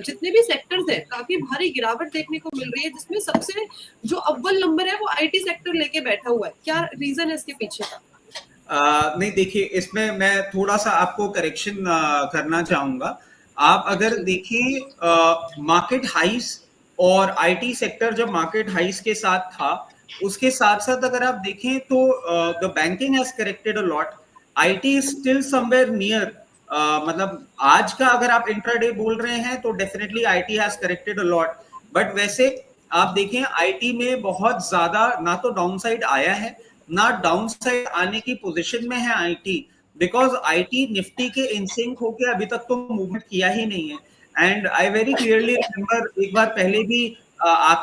जितने भी सेक्टर्स हैं काफी भारी गिरावट देखने को मिल रही है, जिसमें सबसे जो अव्वल नंबर है वो आईटी सेक्टर लेके बैठा हुआ है। क्या रीजन है इसके पीछे का? नहीं देखिए, इसमें मैं थोड़ा सा आपको करेक्शन करना चाहूंगा। आप अगर देखिए मार्केट हाइस और आईटी सेक्टर जब मार्केट हाइस के साथ था, उसके साथ साथ अगर आप देखें तो the banking has corrected a lot, IT is still somewhere near. मतलब आज का अगर आप इंट्राडे बोल रहे हैं तो definitely IT has corrected a lot, but वैसे आप देखें आईटी में बहुत ज्यादा ना तो डाउन साइड आया है ना डाउन साइड आने की पोजीशन में है आईटी, बिकॉज आईटी निफ्टी के इनसिंक होके अभी तक तो मूवमेंट किया ही नहीं है। And I very clearly remember एक बार पहले भी आप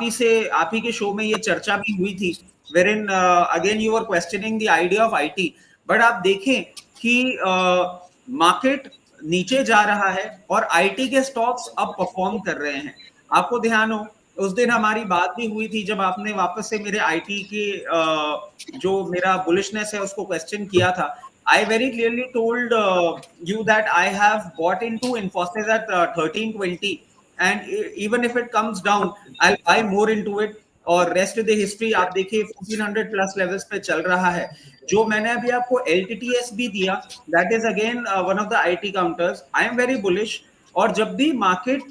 ही के शो में ये चर्चा भी हुई थी, where in again you are questioning the idea of IT, but आप देखें कि मार्केट नीचे जा रहा है और आईटी के स्टॉक्स अब परफॉर्म कर रहे हैं। आपको ध्यान हो उस दिन हमारी बात भी हुई थी जब आपने वापस से मेरे आईटी के जो मेरा बुलिशनेस है उसको क्वेश्चन किया था। I very clearly told you that I have bought into Infosys at 1320, and even if it comes down, I'll buy more into it. और रेस्ट द हिस्ट्री आप देखिए 1400 प्लस लेवल्स पे चल रहा है। जो मैंने अभी आपको LTTS भी दिया, that is again one of the IT counters. I am very bullish. और जब भी मार्केट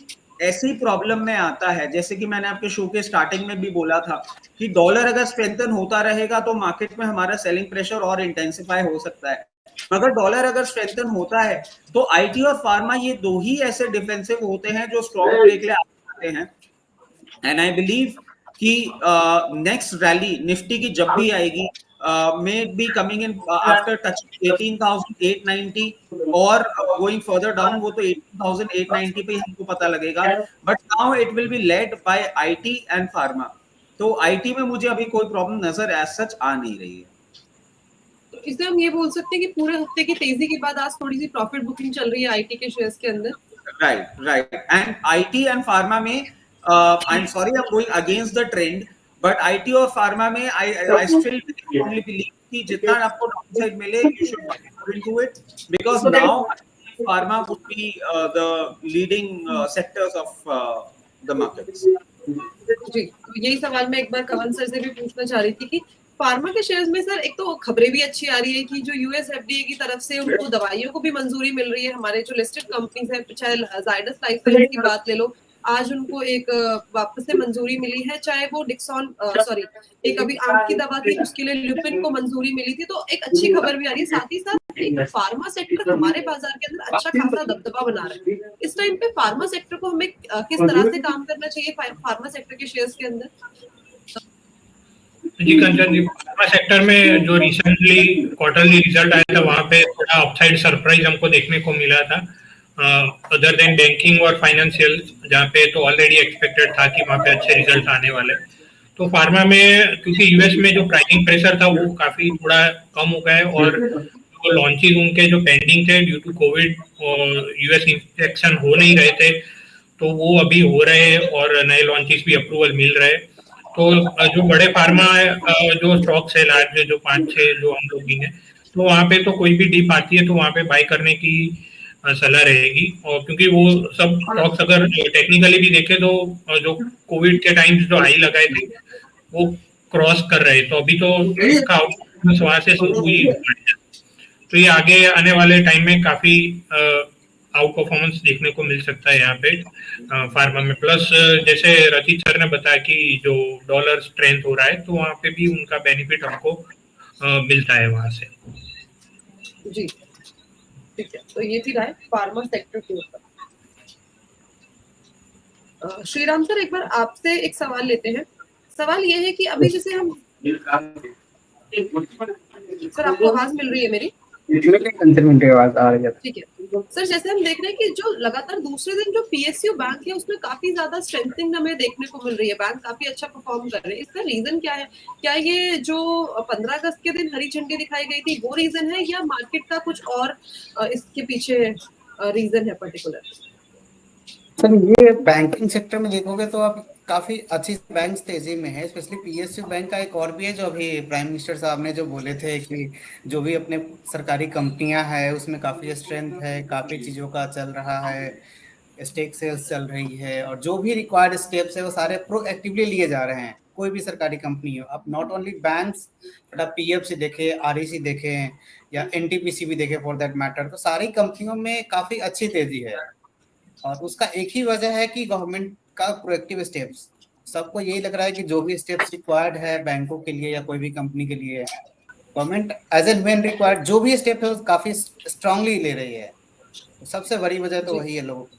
ऐसी प्रॉब्लम में आता है, जैसे कि मैंने आपके शो के स्टार्टिंग में भी बोला था कि डॉलर अगर स्ट्रेंथन होता रहेगा तो मार्केट में हमारा सेलिंग प्रेशर और इंटेंसिफाई हो सकता है, मगर डॉलर अगर स्ट्रेंथन होता है तो आईटी और फार्मा ये दो ही ऐसे डिफेंसिव होते हैं जो स्ट्रॉन्ग प्ले के लिए आते हैं। एंड आई बिलीव कि नेक्स्ट रैली निफ्टी की जब भी आएगी may be coming in after touching 18,890 और गोइंग फर्दर डाउन, वो तो 18,890 पे हमको पता लगेगा, but now it will be led by IT and pharma. तो आईटी में मुझे अभी कोई प्रॉब्लम नजर एज सच आ नहीं रही है। तो इसलिए हम ये बोल सकते हैं कि पूरे हफ्ते की तेजी के बाद आज थोड़ी सी प्रॉफिट बुकिंग चल रही है आईटी के शेयर्स के अंदर। Right and IT and pharma में I'm sorry I'm going against the trend, but IT और फार्मा में आई स्टिल फर्मली बिलीव कि जितना आपको डाउनसाइड मिले you should get more into it, because now pharma would be the leading sectors of the markets. जी, तो यही सवाल मैं एक बार कवन सर से भी पूछना चाह रही थी कि फार्मा के शेयर्स में सर एक तो खबरें भी अच्छी आ रही है कि जो यूएस एफडीए की तरफ से उनको दवाइयों को भी मंजूरी मिल रही है। हमारे जो लिस्टेड कंपनीज है, चाहे जायडस लाइफ साइंस की बात ले लो, आज उनको एक वापस से मंजूरी मिली है। चाहे वो डिक्सॉन सॉरी एक अभी आंख की दवा थी उसके लिए लुपिन को मंजूरी मिली थी, तो एक अच्छी खबर भी आ रही है। साथ ही साथ एक फार्मा सेक्टर हमारे बाजार के अंदर अच्छा खासा दबदबा बना रहा है। इस टाइम पे फार्मा सेक्टर को हमें किस तरह से काम करना चाहिए फार्मा सेक्टर के शेयर्स के अंदर? जी कंचन जी, फार्मा सेक्टर में जो रिसेंटली क्वार्टरली रिजल्ट आया था वहाँ पे थोड़ा अपसाइड सरप्राइज हमको देखने को मिला था, अदर देन बैंकिंग और फाइनेंशियल, जहाँ पे तो ऑलरेडी एक्सपेक्टेड था कि वहाँ पे अच्छे रिजल्ट आने वाले। तो फार्मा में क्योंकि यूएस में जो प्राइसिंग प्रेशर था वो काफी थोड़ा कम हो गया है, और जो लॉन्चेस उनके जो पेंडिंग थे ड्यू टू कोविड और यूएस इंस्पेक्शन हो नहीं रहे थे, तो वो अभी हो रहे हैं और नए लॉन्चेस भी अप्रूवल मिल रहे हैं। तो जो बड़े फार्मा जो स्टॉक्स है लार्ज, जो 5-6 जो हम लोग भी हैं, तो वहाँ पे तो कोई भी डिप आती है तो वहाँ पे बाय करने की सलाह रहेगी। और क्योंकि वो सब स्टॉक्स अगर टेक्निकली भी देखें तो जो कोविड के टाइम जो हाई लगाए थे वो क्रॉस कर रहे, तो अभी तो इसका आउटपर्फॉर्मेंस वहाँ से शुरू हुई है, तो ये आगे आने वाले टाइम में काफी आउट परफॉर्मेंस देखने को मिल सकता है यहाँ पे फार्मा में। प्लस जैसे रचित सर ने बताया कि जो डॉलर स्ट्रेंथ हो रहा है तो वहाँ पे भी उनका बेनिफिट हमको मिलता है वहाँ से। जी ठीक है, तो ये भी रहा है फार्मा सेक्टर के ऊपर। श्रीराम सर, एक बार आपसे एक सवाल लेते हैं। सवाल ये है कि अभी जैसे हम सर, आपको आवाज मिल रही है मेरी? आवाज आ रही है। ठीक है सर, जैसे हम देख रहे हैं कि जो लगातार दूसरे दिन जो पीएसयू बैंक है उसमें काफी ज्यादा स्ट्रेंथनिंग हमें देखने को मिल रही है, बैंक काफी अच्छा परफॉर्म कर रहे हैं। इसका रीजन क्या है? क्या ये जो 15 अगस्त के दिन हरी झंडी दिखाई गई थी वो रीजन है, या मार्केट का कुछ और इसके पीछे रीजन है पर्टिकुलर? सर, ये बैंकिंग सेक्टर में देखोगे तो आप काफी अच्छी बैंक तेजी में है, स्पेशली पीएसयू बैंक का एक और भी है जो अभी प्राइम मिनिस्टर साहब ने जो बोले थे कि जो भी अपने सरकारी कंपनियां हैं उसमें काफी स्ट्रेंथ है, काफी चीजों का चल रहा है, स्टेक सेल्स चल रही है और जो भी रिक्वायर्ड स्टेप्स है वो सारे प्रोएक्टिवली लिए जा रहे हैं। कोई भी सरकारी कंपनी हो, अब नॉट ओनली बैंक्स बट आप पीएफसी देखें, आरईसी देखें या एनटीपीसी भी देखें फॉर दैट मैटर, तो सारी कंपनियों में काफी अच्छी तेजी है। और उसका एक ही वजह है कि गवर्नमेंट का प्रोएक्टिव स्टेप्स, सबको यही लग रहा है कि जो भी स्टेप्स रिक्वायर्ड है बैंकों के लिए या कोई भी कंपनी के लिए, government as and when required जो भी स्टेप है वो काफी स्ट्रांगली ले रही है। सबसे बड़ी वजह तो वही है लोग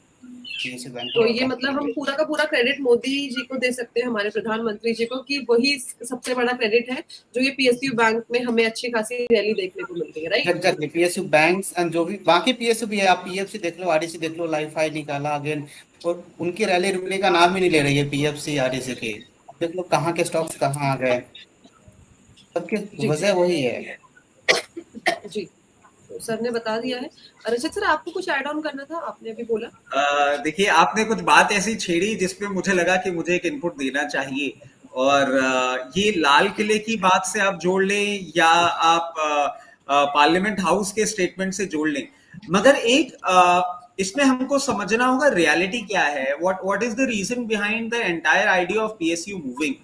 PSU बैंक। तो ये मतलब हम पूरा का पूरा क्रेडिट मोदी जी को दे सकते हैं, हमारे प्रधानमंत्री जी को, कि वही सबसे बड़ा क्रेडिट है जो ये PSU बैंक में हमें अच्छी खासी रैली देखने को मिल रही है, right? Exactly, PSU banks and जो भी बाकी PSU भी है, आप पीएफसी देख लो, आरईसी देख लो, लाइफाई निकाला अगेन, और उनकी रैली रुकने का नाम ही नहीं ले रही है पीएफसी आरईसी की। देख लो कहाँ के स्टॉक्स कहाँ आ गए, सबकी वजह वही है जी। तो सर ने बता दिया है। रजत सर, आपको कुछ ऐड ऑन करना था, आपने अभी बोला। देखिए, आपने कुछ बात ऐसी छेड़ी जिसपे मुझे लगा कि मुझे एक इनपुट देना चाहिए, और ये लाल किले की बात से आप जोड़ लें या आप पार्लियामेंट हाउस के स्टेटमेंट से जोड़ लें, मगर एक इसमें हमको समझना होगा रियलिटी क्या है, what is the reason behind the entire idea of PSU moving.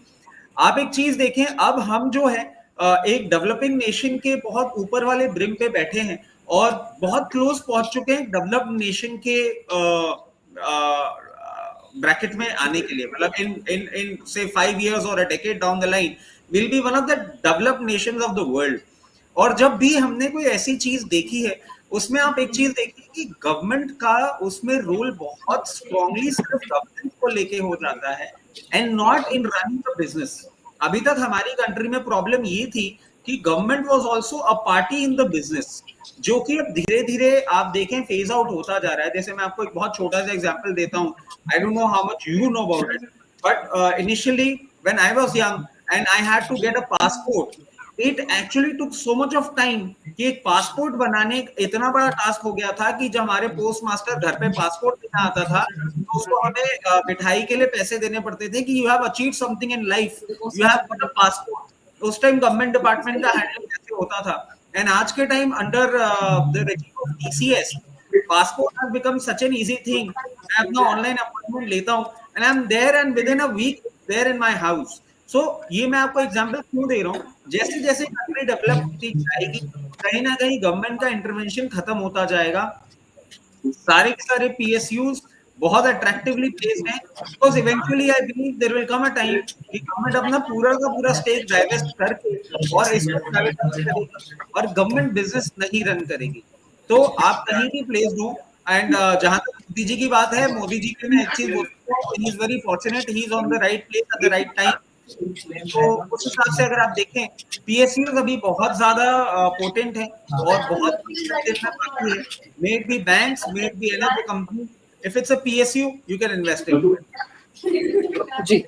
आप एक चीज देखें, अब हम जो है एक डेवलपिंग नेशन के बहुत ऊपर वाले ब्रिम पे बैठे हैं और बहुत क्लोज पहुंच चुके हैं डेवलप्ड नेशन के ब्रैकेट में आने के लिए। मतलब इन से 5 years और a decade down the line will be one of the developed nations of the world। और जब भी हमने कोई ऐसी चीज देखी है, उसमें आप एक चीज देखिए कि गवर्नमेंट का उसमें रोल बहुत स्ट्रांगली सिर्फ गवर्नमेंट को लेके हो जाता है and not in running the business. अभी तक हमारी कंट्री में प्रॉब्लम ये थी कि government was also a party in the business, जो कि अब धीरे धीरे आप देखें फेज आउट होता जा रहा है। जैसे मैं आपको एक बहुत छोटा सा एग्जांपल देता हूँ, I don't know how much you know about it, but initially when I was young and I had to get a passport, it actually took so much of time कि एक पासपोर्ट बनाने इतना बड़ा task हो गया था कि जब हमारे पोस्ट मास्टर घर पे पासपोर्ट देना आता था तो उसको हमें मिठाई के लिए पैसे देने पड़ते थे कि you have achieved something in life, you have got a passport. उस टाइम गवर्नमेंट डिपार्टमेंट का हैंडल कैसे होता था, एंड आज के time under the regime of TCS passport has become such an easy thing. मैं अपना ऑनलाइन अपॉइंटमेंट लेता हूँ and I am there and within a week there in my house. So ये मैं आपको एग्जांपल क्यों दे रहा हूँ, जैसे जैसे कंट्री डेवलप होती जाएगी कहीं ना कहीं गवर्नमेंट का इंटरवेंशन खत्म होता जाएगा। सारे के सारे PSUs बहुत अट्रैक्टिवली प्लेस्ड हैं, because eventually I believe there will come a time कि गवर्नमेंट अपना पूरा का पूरा स्टेक डाइवेस्ट करके और इसको प्राइवेटाइज करेगी और गवर्नमेंट बिजनेस नहीं रन करेगी। तो आप कहीं भी प्लेस्ड हो, एंड जहां तक मोदी जी की बात है, मोदी जी के मैं एक चीज बोलता हूँ, he is very fortunate, he is on the right place at the right time. तो उस हिसाब से अगर आप देखें PSU अभी बहुत ज्यादा पोटेंट है और बहुत देखना बाकी है। May it be banks, may it be any other company, if it's a PSU you can invest in. Ji